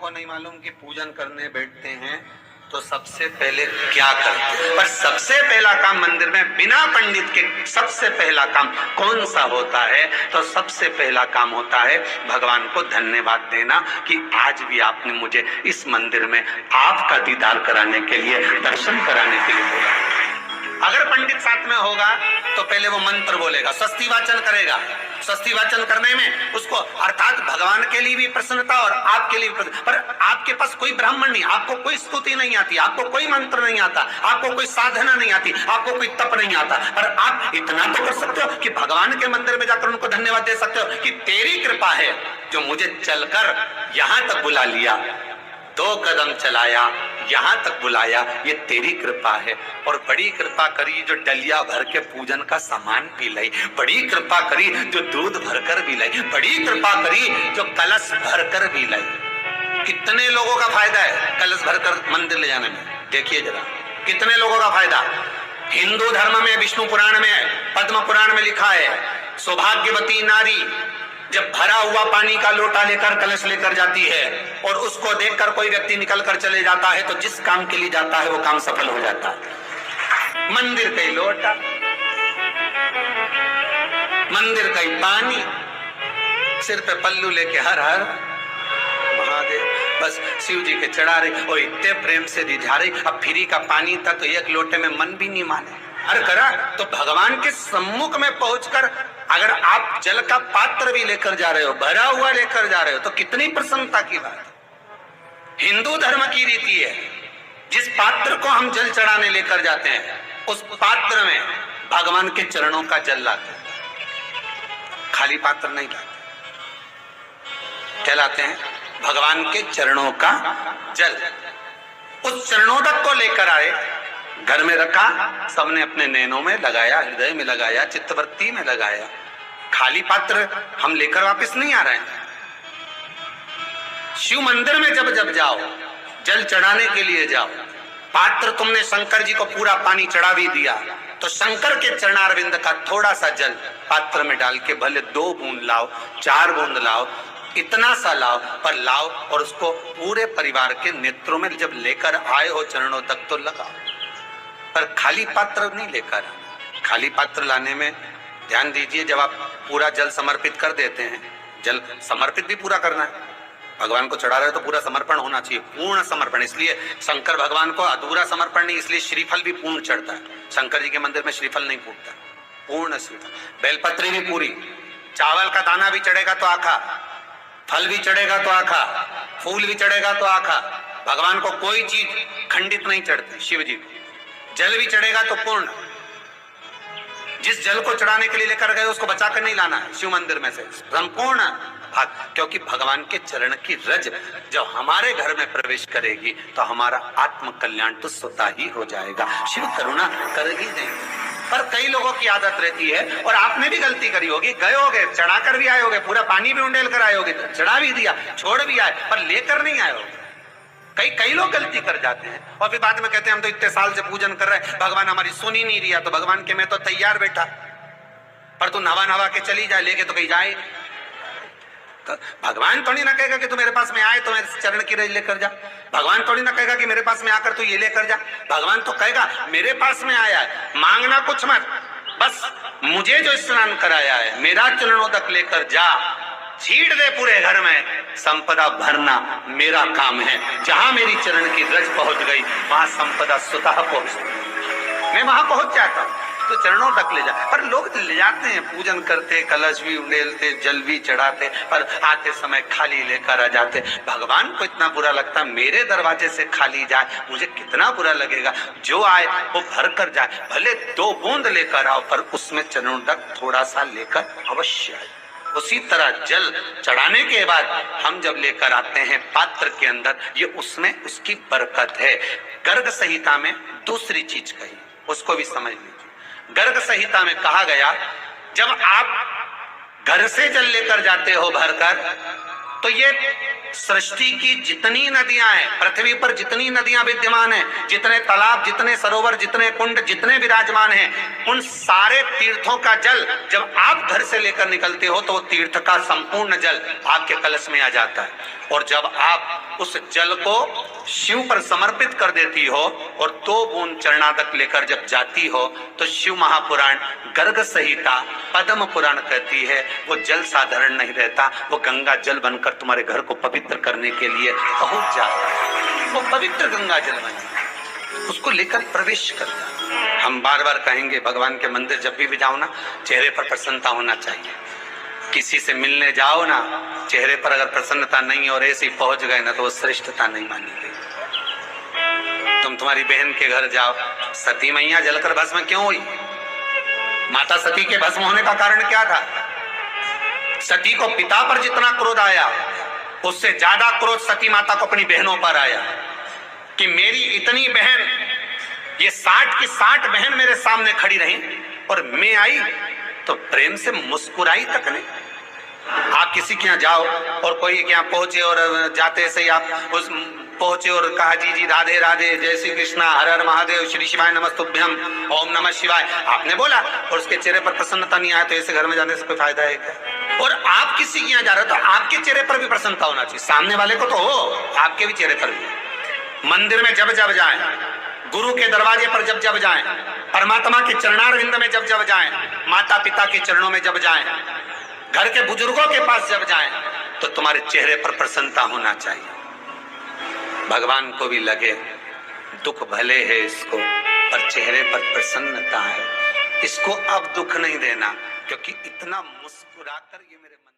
को नहीं मालूम कि पूजन करने बैठते हैं तो सबसे पहले क्या करते हैं, पर सबसे पहला काम मंदिर में बिना पंडित के सबसे पहला काम कौन सा होता है? तो सबसे पहला काम होता है भगवान को धन्यवाद देना कि आज भी आपने मुझे इस मंदिर में आपका दीदार कराने के लिए, दर्शन कराने के लिए बोला। अगर पंडित साथ में होगा तो पहले वो मंत्र बोलेगा, स्वस्ति वाचन करेगा। स्वस्ति वाचन करने में उसको अर्थात भगवान के लिए भी प्रसन्नता और आपके लिए भी, पर आपके पास कोई ब्राह्मण नहीं, आपको कोई स्तुति नहीं आती, आपको कोई मंत्र नहीं आता, आपको कोई साधना नहीं आती, आपको कोई तप नहीं आता, पर आप इतना तो कर सकते हो कि भगवान के मंदिर में जाकर उनको धन्यवाद दे सकते हो कि तेरी कृपा है जो मुझे चलकर यहां तक बुला लिया, 2 कदम चलाया, यहां तक बुलाया, ये तेरी कृपा है। और बड़ी कृपा करी जो डलिया भर के पूजन का सामान भी लाई, बड़ी कृपा करी जो दूध भरकर भी लाई, बड़ी कृपा करी जो कलश भरकर भी लाई। कितने लोगों का फायदा है कलश भरकर मंदिर ले जाने में? देखिए जरा कितने लोगों का फायदा। हिंदू धर्म में विष्णु पुराण में, पद्म पुराण में लिखा है, सौभाग्यवती नारी जब भरा हुआ पानी का लोटा लेकर कलश लेकर जाती है और उसको देखकर कोई व्यक्ति निकल कर चले जाता है तो जिस काम के लिए जाता है वो काम सफल हो जाता है। मंदिर का ही लोटा, मंदिर का ही पानी, सिर पे पल्लू लेके हर हर महादेव, बस शिव जी के चढ़ा रही और इतने प्रेम से रिझा रही। अब फ्री का पानी था तो एक लोटे में मन भी नहीं माने। अरे करा तो भगवान के सम्मुख में पहुंचकर अगर आप जल का पात्र भी लेकर जा रहे हो, भरा हुआ लेकर जा रहे हो, तो कितनी प्रसन्नता की बात है। हिंदू धर्म की रीति है, जिस पात्र को हम जल चढ़ाने लेकर जाते हैं उस पात्र में भगवान के चरणों का जल लाते हैं, खाली पात्र नहीं लाते। क्या लाते हैं? भगवान के चरणों का जल। उस चरणों तक को लेकर आए, घर में रखा, सबने अपने नैनों में लगाया, हृदय में लगाया, चित्तवृत्ति में लगाया। खाली पात्र हम लेकर वापस नहीं आ रहे हैं। शिव मंदिर में जब जब जाओ, जल चढ़ाने के लिए जाओ, पात्र तुमने शंकर जी को पूरा पानी चढ़ा भी दिया तो शंकर के चरणारविंद का थोड़ा सा जल पात्र में डाल के भले 2 बूंद लाओ, 4 बूंद लाओ, इतना सा लाओ, पर लाओ और उसको पूरे परिवार के नेत्रों में जब लेकर आए हो चरणों तक तो लगाओ, पर खाली पात्र नहीं लेकर। खाली पात्र लाने में ध्यान दीजिए, जब आप पूरा जल समर्पित कर देते हैं, जल समर्पित भी पूरा करना है, भगवान को चढ़ा रहे हो तो पूरा समर्पण होना चाहिए, पूर्ण समर्पण। इसलिए शंकर भगवान को अधूरा समर्पण नहीं, इसलिए श्रीफल भी पूर्ण चढ़ता है। शंकर जी के मंदिर में श्रीफल नहीं फूटता, पूर्ण श्रीफल। बेलपत्री भी पूरी, चावल का दाना भी चढ़ेगा तो आखा, फल भी चढ़ेगा तो आखा, फूल भी चढ़ेगा तो आखा। भगवान को कोई चीज खंडित नहीं चढ़ती, शिव जी को जल भी चढ़ेगा तो पूर्ण। जिस जल को चढ़ाने के लिए लेकर गए उसको बचाकर नहीं लाना है शिव मंदिर में से, संपूर्ण भाग, क्योंकि भगवान के चरण की रज जब हमारे घर में प्रवेश करेगी तो हमारा आत्म कल्याण तो स्वतः ही हो जाएगा। शिव करुणा करेगी नहीं। पर कई लोगों की आदत रहती है, और आपने भी गलती करी होगी, गए होगे, चढ़ाकर भी आए होगे, पूरा पानी भी उंडेल कर आए होगे, चढ़ा भी दिया, छोड़ भी आए, पर लेकर नहीं आए होगे। कई लोग गलती कर जाते हैं और फिर बाद में कहते हैं हम तो इतने साल से पूजन कर रहे हैं, भगवान हमारी सुन ही नहीं दिया। तो भगवान के मैं तो तैयार बैठा, पर तू नवा के चली जाए, लेके तो कहीं जाए। तो भगवान थोड़ी ना कहेगा कि तू मेरे पास में आए तो मेरे चरण की रज लेकर जा। भगवान थोड़ी ना कहेगा कि मेरे पास में आकर तू ये लेकर जा। भगवान तो कहेगा मेरे पास में आया है, मांगना कुछ मत, बस मुझे जो स्नान कराया है मेरा चरणों तक लेकर जा, छीट दे पूरे घर में, संपदा भरना मेरा काम है। जहां मेरी चरण की रज पहुंच गई वहां संपदा स्वतः पहुंच, मैं वहां पहुंच जाता हूं, तो चरणों तक ले जा। पर लोग ले जाते हैं, पूजन करते, कलश भी उड़ेलते, जल भी चढ़ाते, पर आते समय खाली लेकर आ जाते। भगवान को इतना बुरा लगता, मेरे दरवाजे से खाली जाए, मुझे कितना बुरा लगेगा। जो आए वो भर कर जाए, भले 2 बूंद लेकर आओ, पर उसमें चरणों तक थोड़ा सा लेकर अवश्य आए। उसी तरह जल चढ़ाने के बाद हम जब लेकर आते हैं पात्र के अंदर, ये उसमें उसकी बरकत है। गर्ग संहिता में दूसरी चीज कही, उसको भी समझ लीजिए। गर्ग संहिता में कहा गया, जब आप घर से जल लेकर जाते हो भरकर, तो ये सृष्टि की जितनी नदियां हैं, पृथ्वी पर जितनी नदियां विद्यमान हैं, जितने तालाब, जितने सरोवर, जितने कुंड, जितने विराजमान हैं, उन सारे तीर्थों का जल जब आप घर से लेकर निकलते हो तो वो तीर्थ का संपूर्ण जल आपके कलश में आ जाता है। और जब आप उस जल को शिव पर समर्पित कर देती हो और 2 बूंद चरणादक लेकर जब जाती हो तो शिव महापुराण, गर्ग संहिता, पद्म पुराण कहती है वो जल साधारण नहीं रहता, वो गंगा जल बनकर तुम्हारे घर को पवित्र करने के लिए पहुंच जाता है। वो पवित्र गंगा जल बन जाता, उसको लेकर प्रवेश कर जाता। हम बार बार कहेंगे भगवान के मंदिर जब भी जाओ ना, चेहरे पर प्रसन्नता होना चाहिए। किसी से मिलने जाओ ना, चेहरे पर अगर प्रसन्नता नहीं और ऐसे ही पहुंच गए ना तो वो श्रेष्ठता नहीं मानी गई। तुम तुम्हारी बहन के घर जाओ, सती मैया जलकर भस्म क्यों हुई? माता सती के भस्म होने का कारण क्या था? सती को पिता पर जितना क्रोध आया उससे ज्यादा क्रोध सती माता को अपनी बहनों पर आया कि मेरी इतनी बहन, ये 60 की 60 बहन मेरे सामने खड़ी रही और मैं आई तो प्रेम से मुस्कुराई तक नहीं। आप किसी के यहाँ जाओ और कोई के यहाँ पहुंचे और जाते से आप उस पहुंचे और कहा जी जी राधे राधे, जय श्री कृष्णा, हर हर महादेव, श्री शिवाय नमस्तुभ्यम, ओम नमः शिवाय, आपने बोला और उसके चेहरे पर प्रसन्नता नहीं आया तो ऐसे घर में जाने से कोई फायदा है क्या? और आप किसी के यहाँ जा रहे हो तो आपके चेहरे पर भी प्रसन्नता होना चाहिए, सामने वाले को तो हो, आपके भी चेहरे पर भी। मंदिर में जब जब जाएं, गुरु के दरवाजे पर जब जब जाएं, परमात्मा के चरणार विंद में जब जब जाएं, माता पिता के चरणों में जब जाएं, घर के बुजुर्गों के पास जब जाएं, तो तुम्हारे चेहरे पर प्रसन्नता होना चाहिए। भगवान को भी लगे दुख भले है इसको पर चेहरे पर प्रसन्नता है, इसको अब दुख नहीं देना, क्योंकि इतना मुस्कुराकर ये मेरे मन